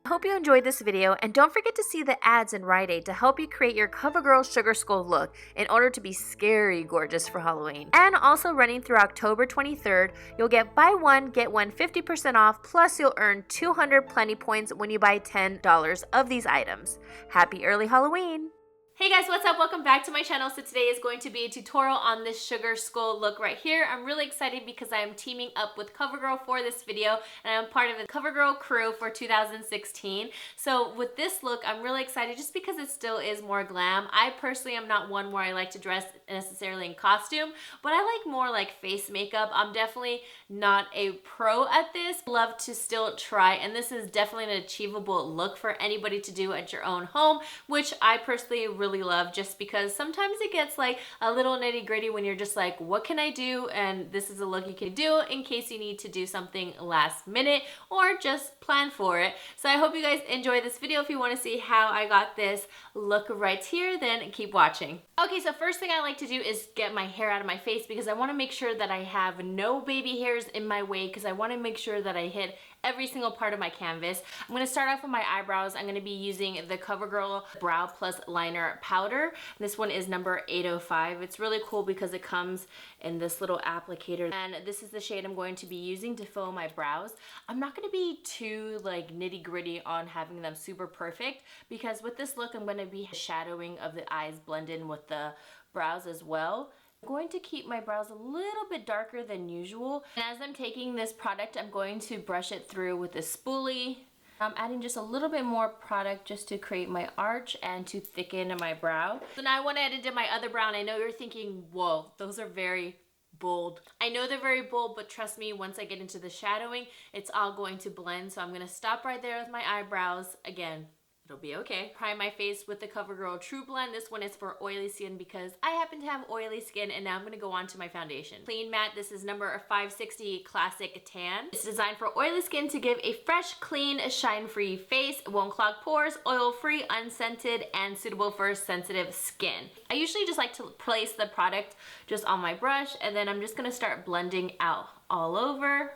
I hope you enjoyed this video, and don't forget to see the ads in Rite Aid to help you create your CoverGirl Sugar Skull look in order to be scary gorgeous for Halloween. And also running through October 23rd, you'll get buy one, get one 50% off, plus you'll earn 200 Plenty points when you buy $10 of these items. Happy early Halloween! Hey guys, what's up? Welcome back to my channel. So today is going to be a tutorial on this sugar skull look right here. I'm really excited because I am teaming up with CoverGirl for this video, and I'm part of the CoverGirl crew for 2016. So with this look, I'm really excited just because it still is more glam. I personally am not one where I like to dress necessarily in costume, but I like more like face makeup. I'm definitely not a pro at this. Love to still try, and this is definitely an achievable look for anybody to do at your own home, which I personally really love, just because sometimes it gets like a little nitty gritty when you're just like, what can I do? And this is a look you can do in case you need to do something last minute or just plan for it. So I hope you guys enjoy this video. If you want to see how I got this look right here, then keep watching. Okay, so first thing I like to do is get my hair out of my face because I want to make sure that I have no baby hairs in my way, because I want to make sure that I hit every single part of my canvas. I'm going to start off with my eyebrows. I'm going to be using the CoverGirl Brow Plus Liner Powder. This one is number 805. It's really cool because it comes in this little applicator, and this is the shade I'm going to be using to fill my brows. I'm not going to be too like nitty gritty on having them super perfect, because with this look I'm going to be shadowing of the eyes blend in with the brows as well. I'm going to keep my brows a little bit darker than usual, and as I'm taking this product, I'm going to brush it through with a spoolie. I'm adding just a little bit more product just to create my arch and to thicken my brow. So now I went ahead and did my other brow, and I know you're thinking, whoa, those are very bold. I know they're very bold, but trust me, once I get into the shadowing, it's all going to blend. So I'm going to stop right there with my eyebrows. Again, it'll be okay. Prime my face with the CoverGirl Trublend. This one is for oily skin because I happen to have oily skin. And now I'm going to go on to my foundation. Clean Matte. This is number 560 Classic Tan. It's designed for oily skin to give a fresh, clean, shine-free face. It won't clog pores, oil-free, unscented, and suitable for sensitive skin. I usually just like to place the product just on my brush, and then I'm just going to start blending out all over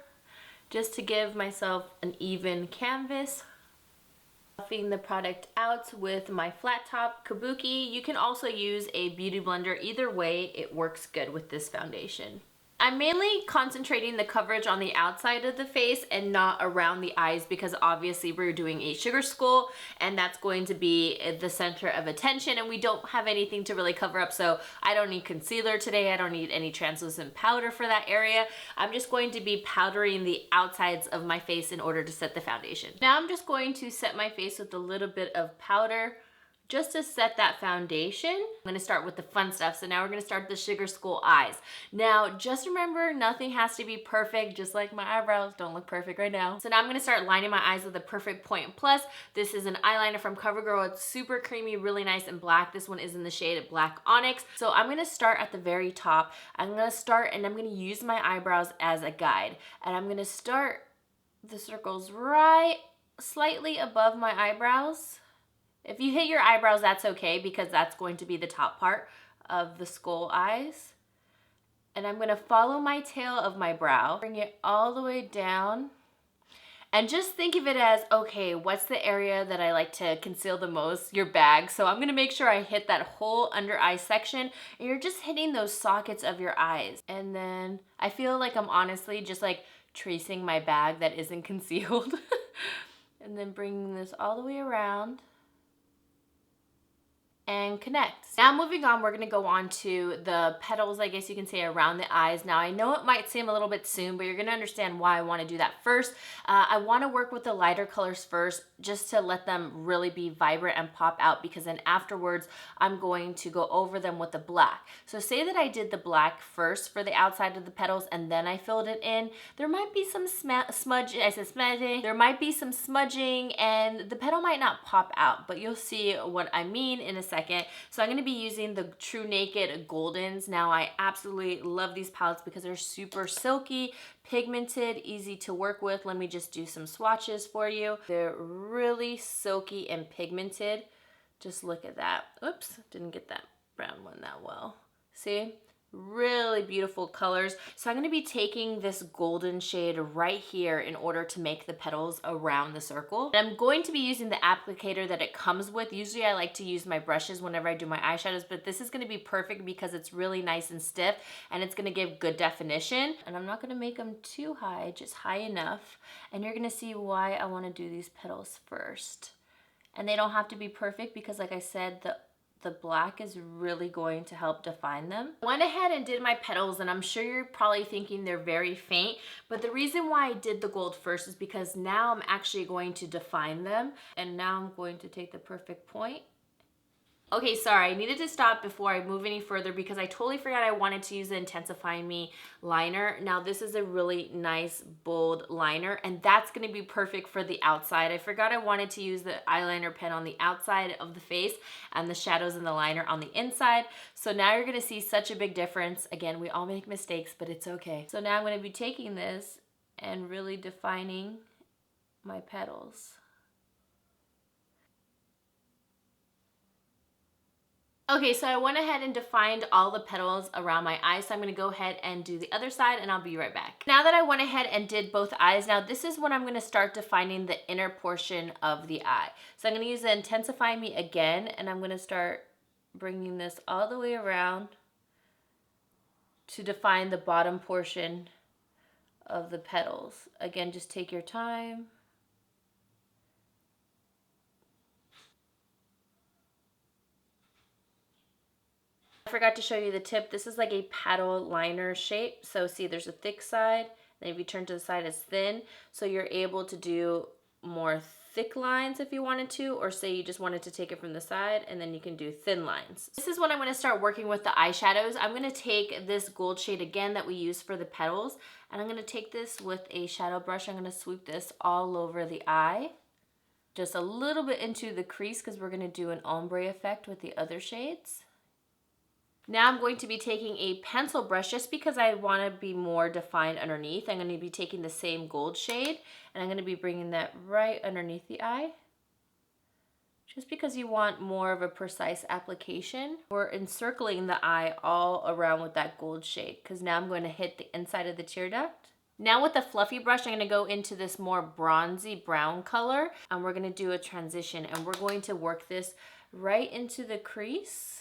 just to give myself an even canvas. Buffing the product out with my flat top kabuki. You can also use a beauty blender. Either way, it works good with this foundation. I'm mainly concentrating the coverage on the outside of the face and not around the eyes, because obviously we're doing a sugar skull and that's going to be the center of attention, and we don't have anything to really cover up. So I don't need concealer today. I don't need any translucent powder for that area. I'm just going to be powdering the outsides of my face in order to set the foundation. Now I'm just going to set my face with a little bit of powder just to set that foundation. I'm gonna start with the fun stuff. So now we're gonna start the sugar skull eyes. Now, just remember, nothing has to be perfect, just like my eyebrows don't look perfect right now. So now I'm gonna start lining my eyes with a Perfect Point Plus. This is an eyeliner from CoverGirl. It's super creamy, really nice and black. This one is in the shade Black Onyx. So I'm gonna start at the very top. I'm gonna start and I'm gonna use my eyebrows as a guide. And I'm gonna start the circles right slightly above my eyebrows. If you hit your eyebrows, that's okay, because that's going to be the top part of the skull eyes. And I'm going to follow my tail of my brow, bring it all the way down. And just think of it as, okay, what's the area that I like to conceal the most? Your bag. So I'm going to make sure I hit that whole under eye section, and you're just hitting those sockets of your eyes. And then I feel like I'm honestly just like tracing my bag that isn't concealed. And then bringing this all the way around and connect. Now moving on, we're gonna go on to the petals, I guess you can say, around the eyes. Now I know it might seem a little bit soon, but you're gonna understand why I wanna do that first. I wanna work with the lighter colors first, just to let them really be vibrant and pop out, because then afterwards I'm going to go over them with the black. So say that I did the black first for the outside of the petals and then I filled it in. There might be some smudging, there might be some smudging, and the petal might not pop out, but you'll see what I mean in a second. So I'm going to be using the TruNaked Goldens. Now I absolutely love these palettes because they're super silky, pigmented, easy to work with. Let me just do some swatches for you. They're really silky and pigmented. Just look at that. Oops, didn't get that brown one that well. See? Really beautiful colors. So I'm going to be taking this golden shade right here in order to make the petals around the circle. And I'm going to be using the applicator that it comes with. Usually I like to use my brushes whenever I do my eyeshadows, but this is going to be perfect because it's really nice and stiff and it's going to give good definition. And I'm not going to make them too high, just high enough. And you're going to see why I want to do these petals first. And they don't have to be perfect because, like I said, the black is really going to help define them. I went ahead and did my petals, and I'm sure you're probably thinking they're very faint, but the reason why I did the gold first is because now I'm actually going to define them, and now I'm going to take the perfect point. Okay, sorry, I needed to stop before I move any further because I totally forgot I wanted to use the Intensify Me liner. Now this is a really nice bold liner and that's gonna be perfect for the outside. I forgot I wanted to use the eyeliner pen on the outside of the face and the shadows and the liner on the inside. So now you're gonna see such a big difference. Again, we all make mistakes, but it's okay. So now I'm gonna be taking this and really defining my petals. Okay, so I went ahead and defined all the petals around my eyes, so I'm gonna go ahead and do the other side and I'll be right back. Now that I went ahead and did both eyes, now this is when I'm gonna start defining the inner portion of the eye. So I'm gonna use the Intensify Me again and I'm gonna start bringing this all the way around to define the bottom portion of the petals. Again, just take your time. I forgot to show you the tip. This is like a paddle liner shape. So see, there's a thick side, and if you turn to the side, it's thin. So you're able to do more thick lines if you wanted to, or say you just wanted to take it from the side, and then you can do thin lines. This is when I'm gonna start working with the eyeshadows. I'm gonna take this gold shade again that we use for the petals, and I'm gonna take this with a shadow brush. I'm gonna swoop this all over the eye, just a little bit into the crease because we're gonna do an ombre effect with the other shades. Now I'm going to be taking a pencil brush just because I want to be more defined underneath. I'm going to be taking the same gold shade and I'm going to be bringing that right underneath the eye. Just because you want more of a precise application. We're encircling the eye all around with that gold shade because now I'm going to hit the inside of the tear duct. Now with the fluffy brush, I'm going to go into this more bronzy brown color and we're going to do a transition and we're going to work this right into the crease.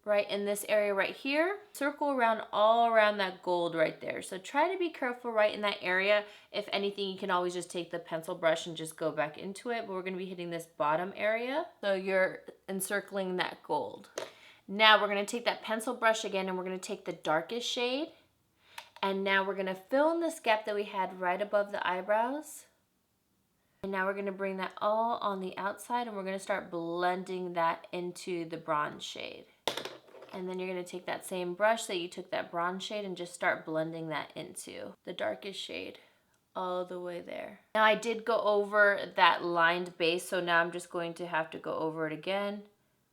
Right in this area right here. Circle around all around that gold right there. So try to be careful right in that area. If anything, you can always just take the pencil brush and just go back into it. But we're going to be hitting this bottom area. So you're encircling that gold. Now we're going to take that pencil brush again and we're going to take the darkest shade. And now we're going to fill in this gap that we had right above the eyebrows. And now we're going to bring that all on the outside and we're going to start blending that into the bronze shade. And then you're going to take that same brush that you took that bronze shade and just start blending that into the darkest shade all the way there. Now I did go over that lined base, so now I'm just going to have to go over it again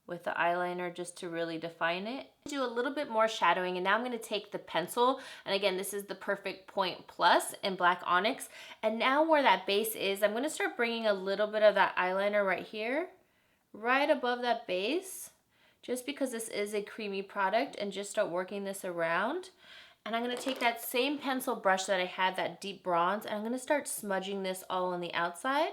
with the eyeliner just to really define it. Do a little bit more shadowing and now I'm going to take the pencil, and again this is the Perfect Point Plus in Black Onyx, and now where that base is I'm going to start bringing a little bit of that eyeliner right here, right above that base. Just because this is a creamy product, and just start working this around. And I'm going to take that same pencil brush that I had, that deep bronze, and I'm going to start smudging this all on the outside.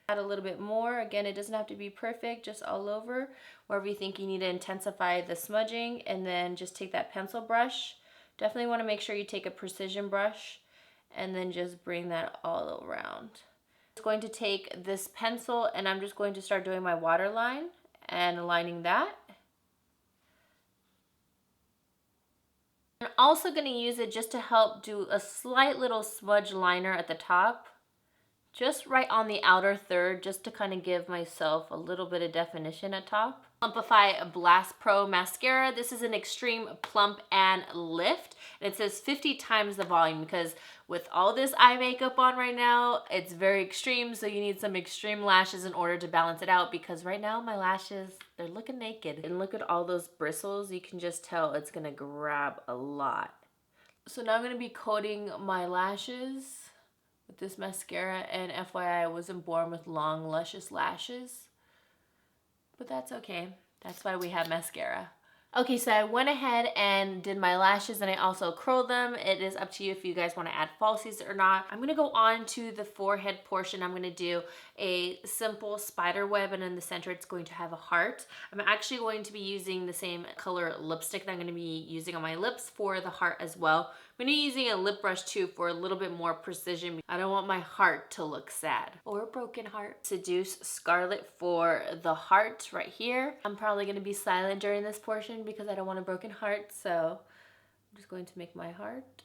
Add a little bit more. Again, it doesn't have to be perfect, just all over. Wherever you think you need to intensify the smudging, and then just take that pencil brush. Definitely want to make sure you take a precision brush, and then just bring that all around. I'm going to take this pencil, and I'm just going to start doing my waterline and aligning that. I'm also going to use it just to help do a slight little smudge liner at the top, just right on the outer third, just to kind of give myself a little bit of definition at top. Plumpify Blast Pro Mascara. This is an extreme plump and lift, and it says 50 times the volume because with all this eye makeup on right now, it's very extreme, so you need some extreme lashes in order to balance it out, because right now my lashes, they're looking naked. And look at all those bristles. You can just tell it's gonna grab a lot. So now I'm gonna be coating my lashes with this mascara, and FYI, I wasn't born with long, luscious lashes, but that's okay. That's why we have mascara. Okay, so I went ahead and did my lashes and I also curled them. It is up to you if you guys want to add falsies or not. I'm going to go on to the forehead portion. I'm going to do a simple spider web, and in the center it's going to have a heart. I'm actually going to be using the same color lipstick that I'm going to be using on my lips for the heart as well. I'm going to be using a lip brush too for a little bit more precision. I don't want my heart to look sad or a broken heart. Seduce Scarlet for the heart right here. I'm probably going to be silent during this portion because I don't want a broken heart, so I'm just going to make my heart.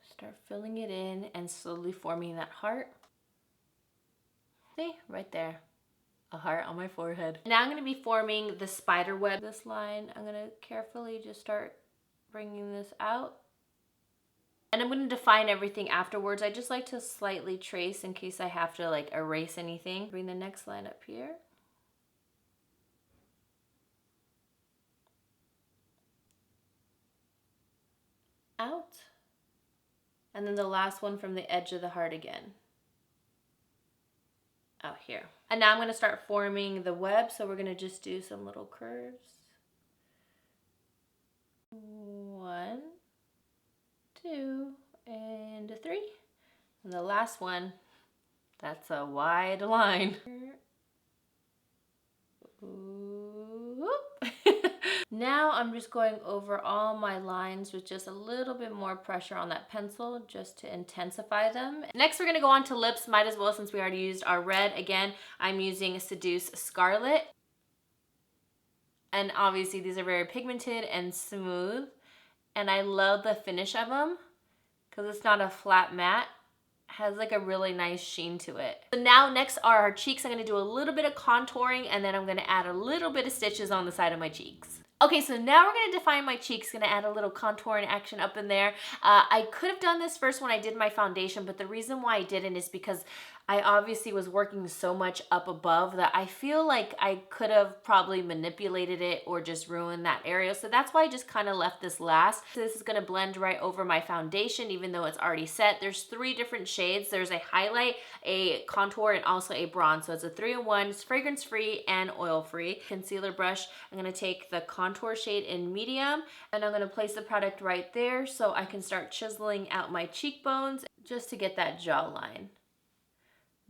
Start filling it in and slowly forming that heart. See, right there. A heart on my forehead. Now I'm going to be forming the spider web. This line, I'm going to carefully just start bringing this out. And I'm going to define everything afterwards. I just like to slightly trace in case I have to like erase anything. Bring the next line up here. Out. And then the last one from the edge of the heart again. Out here. And now I'm going to start forming the web, so we're going to just do some little curves. 1, 2, and 3. And the last one, that's a wide line. Now I'm just going over all my lines with just a little bit more pressure on that pencil just to intensify them. Next we're going to go on to lips. Might as well, since we already used our red. Again, I'm using Seduce Scarlet. And obviously these are very pigmented and smooth. And I love the finish of them because it's not a flat matte. Has like a really nice sheen to it. So now next are our cheeks. I'm going to do a little bit of contouring and then I'm going to add a little bit of stitches on the side of my cheeks. Okay, so now we're going to define my cheeks. Going to add a little contouring action up in there. I could have done this first when I did my foundation, but the reason why I didn't is because I obviously was working so much up above that I feel like I could have probably manipulated it or just ruined that area. So that's why I just kind of left this last. So this is going to blend right over my foundation even though it's already set. There's 3 different shades. There's a highlight, a contour, and also a bronze. So it's a 3-in-1. It's fragrance free and oil free. Concealer brush. I'm going to take the contour shade in medium and I'm going to place the product right there so I can start chiseling out my cheekbones just to get that jawline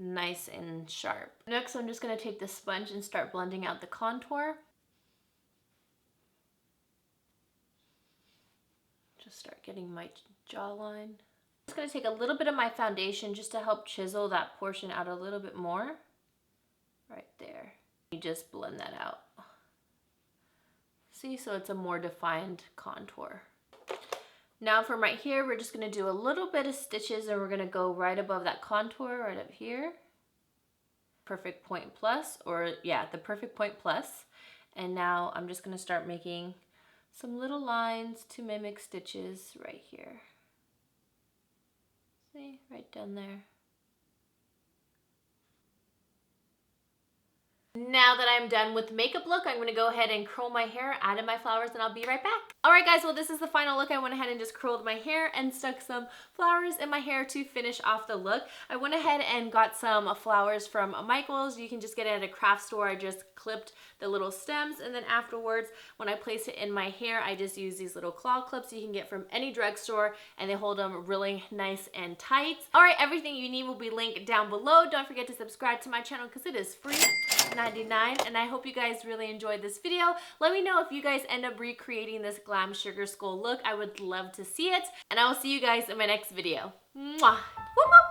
nice and sharp. Next, I'm just going to take the sponge and start blending out the contour. Just start getting my jawline. I'm just going to take a little bit of my foundation just to help chisel that portion out a little bit more. Right there. You just blend that out. See, so it's a more defined contour. Now from right here, we're just going to do a little bit of stitches and we're going to go right above that contour right up here. Perfect point plus, or yeah, the perfect point plus. And now I'm just going to start making some little lines to mimic stitches right here. See, right down there. Now that I'm done with the makeup look, I'm going to go ahead and curl my hair, add in my flowers, and I'll be right back. Alright guys, well this is the final look. I went ahead and just curled my hair and stuck some flowers in my hair to finish off the look. I went ahead and got some flowers from Michael's. You can just get it at a craft store. I just clipped the little stems, and then afterwards when I place it in my hair, I just use these little claw clips you can get from any drugstore, and they hold them really nice and tight. Alright, everything you need will be linked down below. Don't forget to subscribe to my channel because it is free. $99, and I hope you guys really enjoyed this video. Let me know if you guys end up recreating this Glam Sugar Skull look. I would love to see it, and I will see you guys in my next video. Mwah! Whoop, whoop.